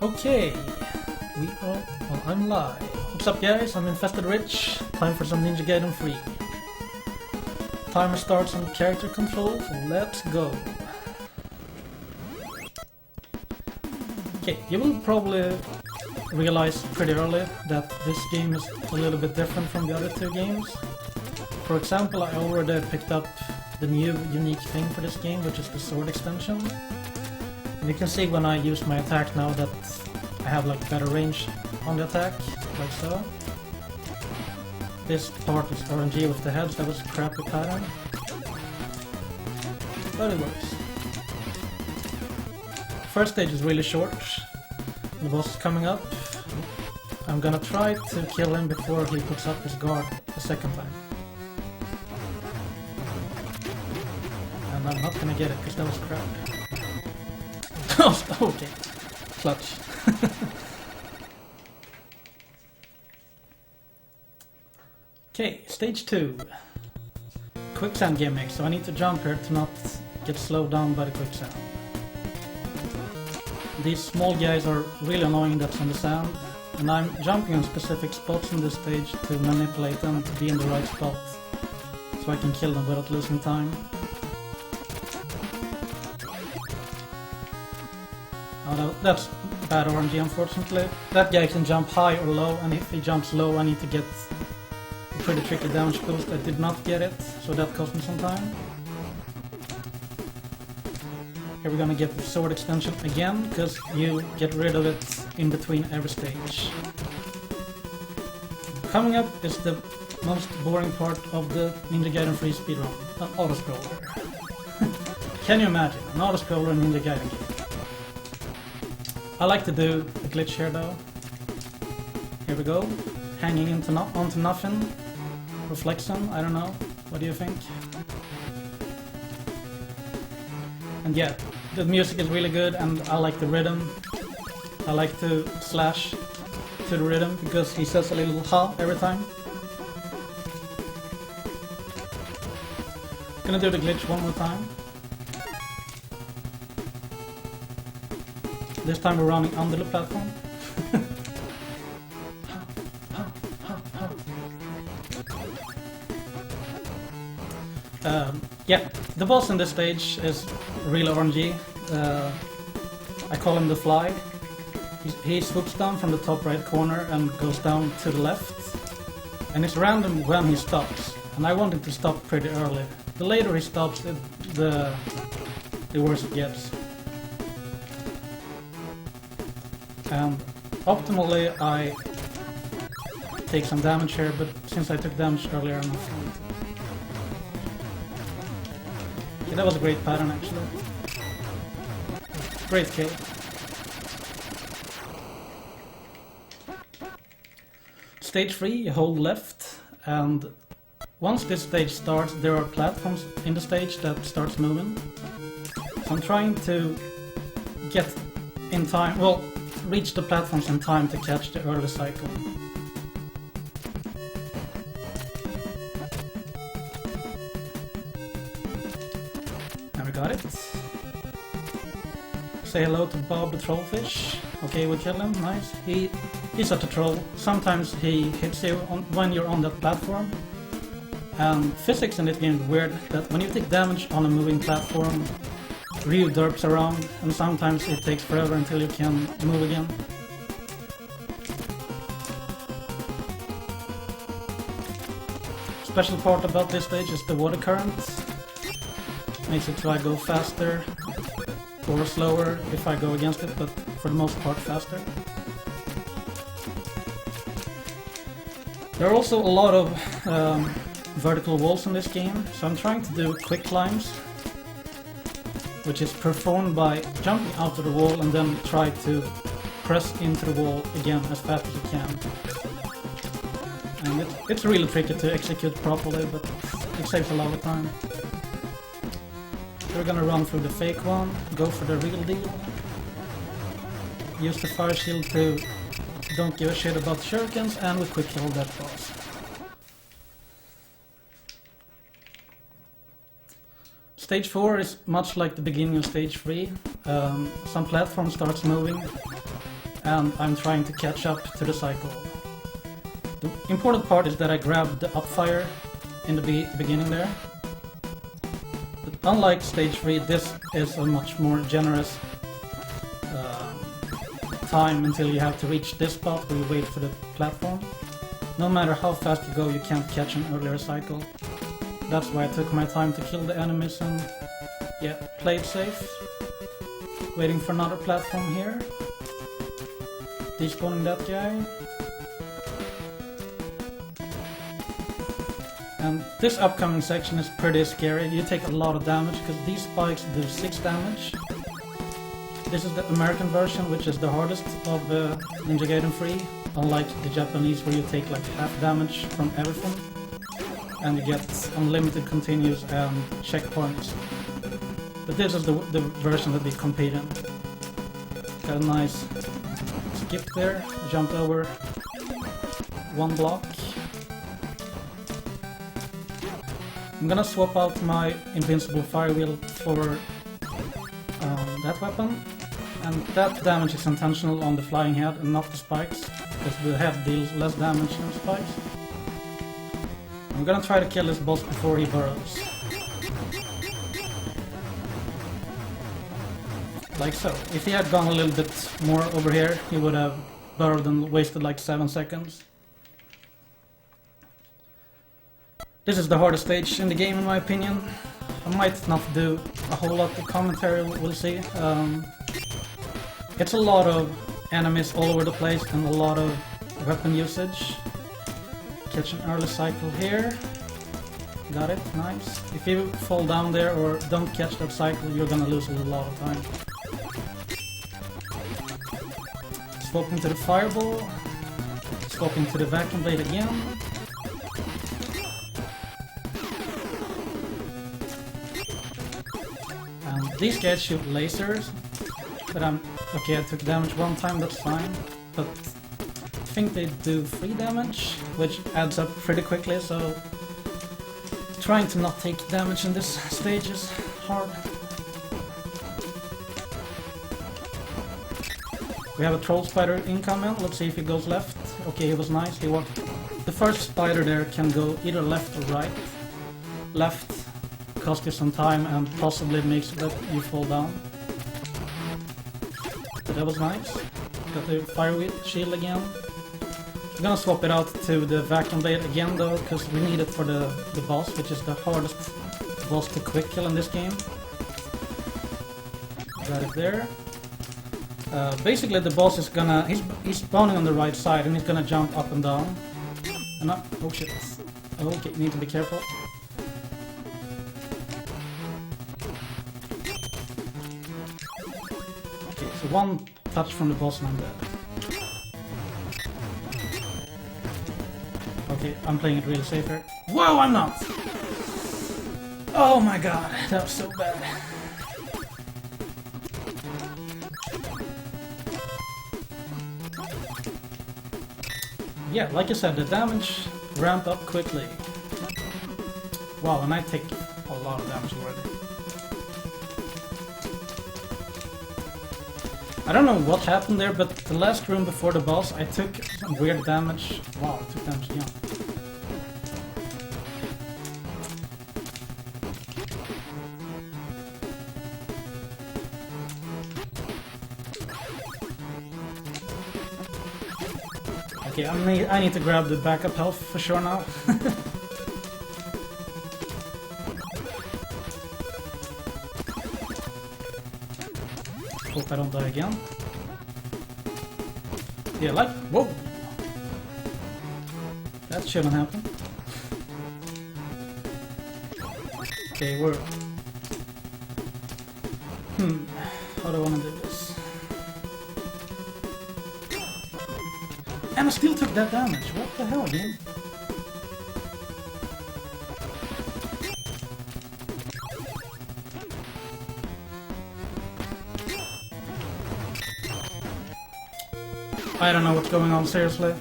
Okay, we are. Well, I'm live. What's up, guys? I'm InfestedRiche. Time for some Ninja Gaiden 3. Timer starts on character control, so let's go. Okay, you will probably realize pretty early that this game is a little bit different from the other two games. For example, I already picked up the new unique thing for this game, which is the sword extension. And you can see when I use my attack now that I have like better range on the attack, like so. This part is RNG with the heads, that was a crappy pattern. But it works. First stage is really short. The boss is coming up. I'm gonna try to kill him before he puts up his guard the second time. And I'm not gonna get it because that was crap. Okay, clutch. Okay, stage 2. Quicksand gimmick, so I need to jump here to not get slowed down by the quicksand. These small guys are really annoying that's on the sand, and I'm jumping on specific spots in this stage to manipulate them to be in the right spot, so I can kill them without losing time. Oh, that's bad RNG, unfortunately. That guy can jump high or low, and if he jumps low I need to get a pretty tricky damage boost. I did not get it, so that cost me some time. Here we're gonna get the sword extension again, because you get rid of it in between every stage. Coming up is the most boring part of the Ninja Gaiden 3 speedrun, an auto-scroller. Can you imagine? An auto-scroller in Ninja Gaiden game. I like to do a glitch here though. Here we go. Hanging onto nothing. Reflection, I don't know. What do you think? And yeah, the music is really good and I like the rhythm. I like to slash to the rhythm because he says a little ha every time. Gonna do the glitch one more time. This time we're running under the platform. Yeah, the boss in this stage is real RNG. I call him the Fly. He swoops down from the top right corner and goes down to the left. And it's random when he stops. And I want him to stop pretty early. The later he stops, the worse it gets. And optimally I take some damage here, but since I took damage earlier I'm fine. Yeah, that was a great pattern actually. Great kill. Stage 3, you hold left, and once this stage starts there are platforms in the stage that starts moving. So I'm trying to get in time, well, reach the platforms in time to catch the early cycle. And we got it. Say hello to Bob the Trollfish. Okay, we kill him, nice. He's such a troll. Sometimes he hits you when you're on that platform. And physics in this game is weird, that when you take damage on a moving platform, Ryu derps around, and sometimes it takes forever until you can move again. Special part about this stage is the water current. Makes it so I go faster or slower if I go against it, but for the most part faster. There are also a lot of vertical walls in this game, so I'm trying to do quick climbs, which is performed by jumping out of the wall and then try to press into the wall again as fast as you can. And it's really tricky to execute properly, but it saves a lot of time. We're gonna run through the fake one, go for the real deal. Use the fire shield to don't give a shit about shurikens, and we quick kill that boss. Stage 4 is much like the beginning of stage 3. Some platform starts moving, and I'm trying to catch up to the cycle. The important part is that I grabbed the upfire in the beginning there. But unlike stage 3, this is a much more generous time until you have to reach this spot where you wait for the platform. No matter how fast you go, you can't catch an earlier cycle. That's why I took my time to kill the enemies and yeah, play it safe. Waiting for another platform here. Despawning that guy. And this upcoming section is pretty scary. You take a lot of damage because these spikes do 6 damage. This is the American version, which is the hardest of Ninja Gaiden 3. Unlike the Japanese where you take like half damage from everything. And you get unlimited continues and checkpoints. But this is the version that we compete in. Got a nice skip there, jumped over 1 block. I'm gonna swap out my invincible fire wheel for that weapon. And that damage is intentional on the flying head and not the spikes, because the head deals less damage than spikes. I'm gonna try to kill this boss before he burrows. Like so. If he had gone a little bit more over here, he would have burrowed and wasted like 7 seconds. This is the hardest stage in the game in my opinion. I might not do a whole lot of commentary, we'll see. It's a lot of enemies all over the place and a lot of weapon usage. Catch an early cycle here. Got it, nice. If you fall down there or don't catch that cycle, you're gonna lose a lot of time. Swapping to the fireball. Swapping to the vacuum blade again. And these guys shoot lasers. But okay, I took damage 1 time, that's fine. But I think they do 3 damage, which adds up pretty quickly, so trying to not take damage in this stage is hard. We have a troll spider incoming, let's see if he goes left. Okay, he was nice, he walked. The first spider there can go either left or right. Left costs you some time and possibly makes it that you fall down. But that was nice. Got the fire shield again. I'm gonna swap it out to the vacuum blade again though, because we need it for the boss, which is the hardest boss to quick kill in this game. Got it there. Basically the boss is gonna... He's spawning on the right side and he's gonna jump up and down. And up... Oh shit. Okay, need to be careful. Okay, so 1 touch from the boss and I'm dead. Okay, I'm playing it really safe here. Whoa, I'm not! Oh my god, that was so bad. Yeah, like I said, the damage ramped up quickly. Wow, and I take a lot of damage already. I don't know what happened there, but the last room before the boss, I took some weird damage. Wow, I took damage again. Okay, I need to grab the backup health for sure now. Hope I don't die again. Yeah, like... Whoa! That shouldn't happen. Okay, we're... How do I want to do this? And I still took that damage. What the hell, game? I don't know what's going on, seriously.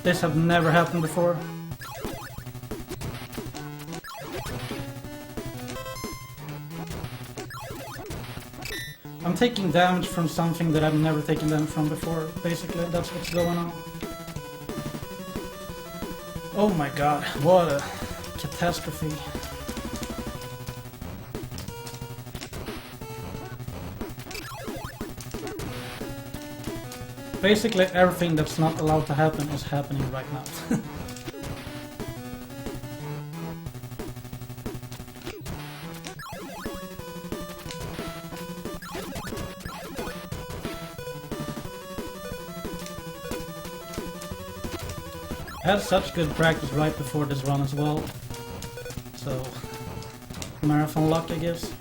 This have never happened before. I'm taking damage from something that I've never taken damage from before, basically. That's what's going on. Oh my god, what a catastrophe. Basically everything that's not allowed to happen is happening right now. I had such good practice right before this run as well. So, marathon luck, I guess.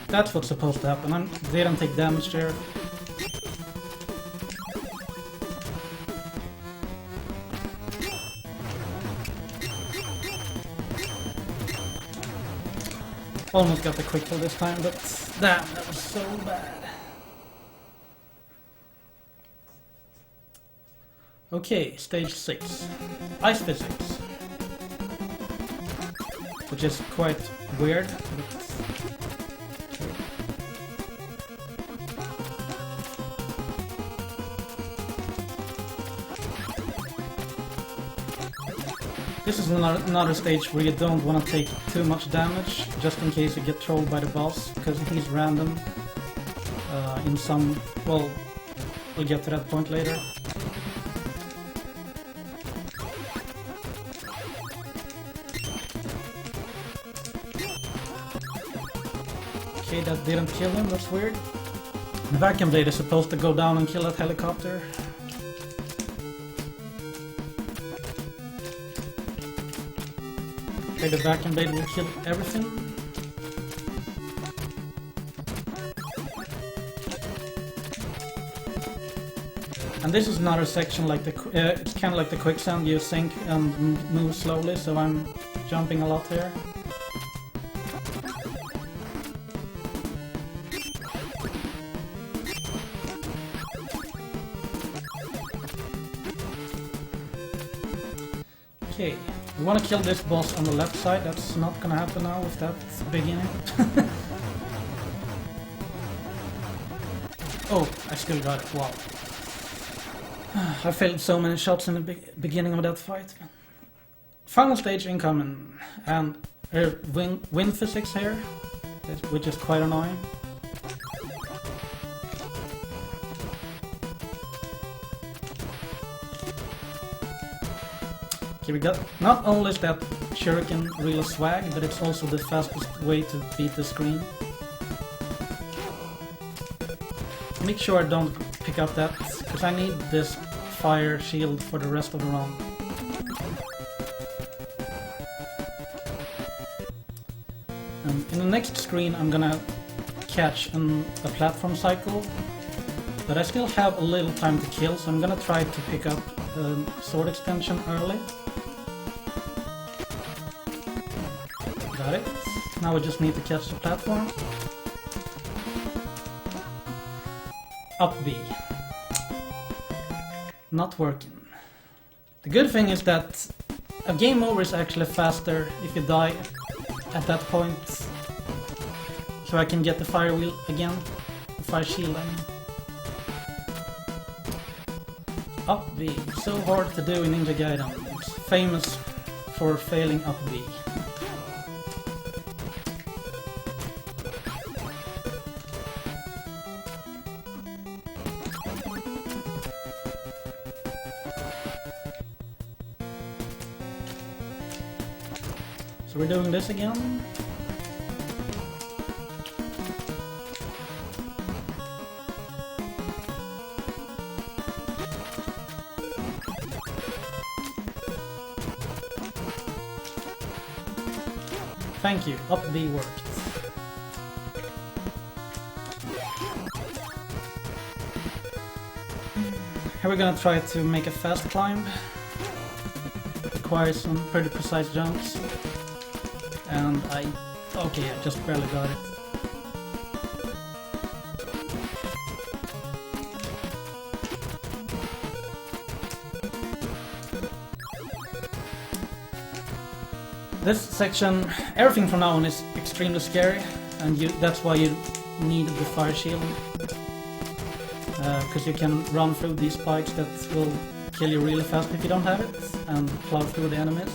That's what's supposed to happen. They don't take damage there. Almost got the quick kill this time, but damn, that was so bad. Okay, stage 6. Ice physics. Which is quite weird, but this is another stage where you don't want to take too much damage, just in case you get trolled by the boss, because he's random in some... well, we'll get to that point later. Okay, that didn't kill him, that's weird. The vacuum blade is supposed to go down and kill that helicopter. Okay, the vacuum blade will kill everything. And this is another section like the it's kind of like the quicksand. You sink and move slowly, so I'm jumping a lot here. Okay. We want to kill this boss on the left side. That's not gonna happen now with that beginning. Oh, I still got it. Wow. I failed so many shots in the beginning of that fight. Final stage incoming. And wind physics here, which is quite annoying. Okay, we got not only is that shuriken real swag, but it's also the fastest way to beat the screen. Make sure I don't pick up that, because I need this fire shield for the rest of the run. In the next screen I'm gonna catch a platform cycle, but I still have a little time to kill, so I'm gonna try to pick up sword extension early. Got it. Now we just need to catch the platform. Up B. Not working. The good thing is that a game over is actually faster if you die at that point. So I can get the fire wheel again. The fire shield, I mean. Up B. So hard to do in Ninja Gaiden. It's famous for failing up B. So we're doing this again. Thank you, up B worked. Here we're gonna try to make a fast climb. Requires some pretty precise jumps. And okay, I just barely got it. This section, everything from now on is extremely scary, and that's why you need the fire shield. Because you can run through these spikes that will kill you really fast if you don't have it, and plow through the enemies.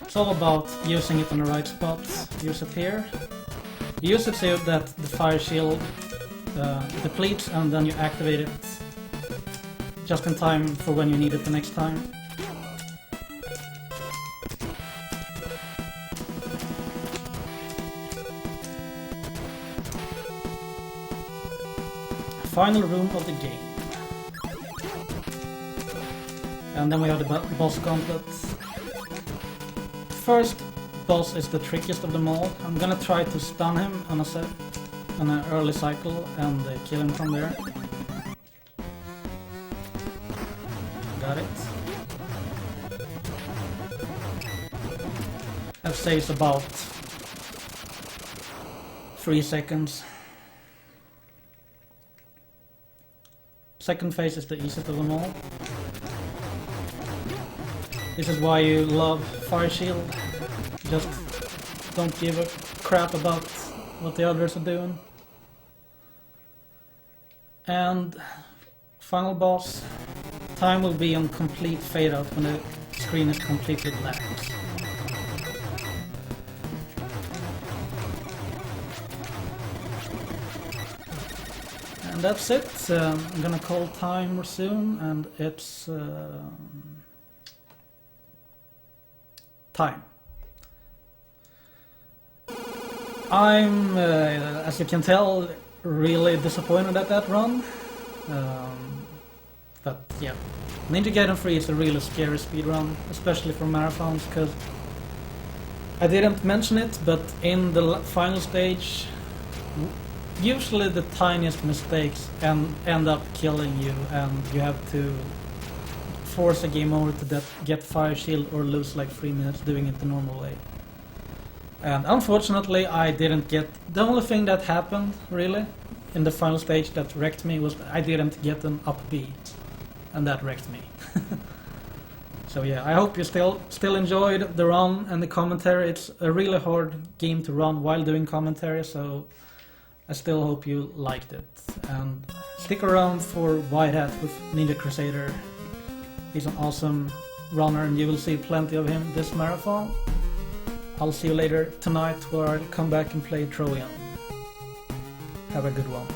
It's all about using it on the right spot. Use it here. You use it so that the fire shield depletes, and then you activate it just in time for when you need it the next time. Final room of the game. And then we have the boss gauntlet. First boss is the trickiest of them all. I'm gonna try to stun him on an early cycle and kill him from there. Got it. That saves about 3 seconds. Second phase is the easiest of them all. This is why you love Fire Shield. Just don't give a crap about what the others are doing. And final boss, time will be on complete fade out when the screen is completely black. And that's it. I'm gonna call time soon, and it's time. I'm, as you can tell, really disappointed at that run. But yeah, Ninja Gaiden 3 is a really scary speedrun, especially for marathons, because I didn't mention it, but in the final stage, usually the tiniest mistakes end up killing you, and you have to force a game over to get Fire Shield or lose like 3 minutes doing it the normal way. And unfortunately I didn't get... The only thing that happened, really, in the final stage that wrecked me was I didn't get an up B. And that wrecked me. So yeah, I hope you still enjoyed the run and the commentary. It's a really hard game to run while doing commentary, so I still hope you liked it. And stick around for White Hat with Ninja Crusader. He's an awesome runner, and you will see plenty of him this marathon. I'll see you later tonight, where I'll come back and play Trojan. Have a good one.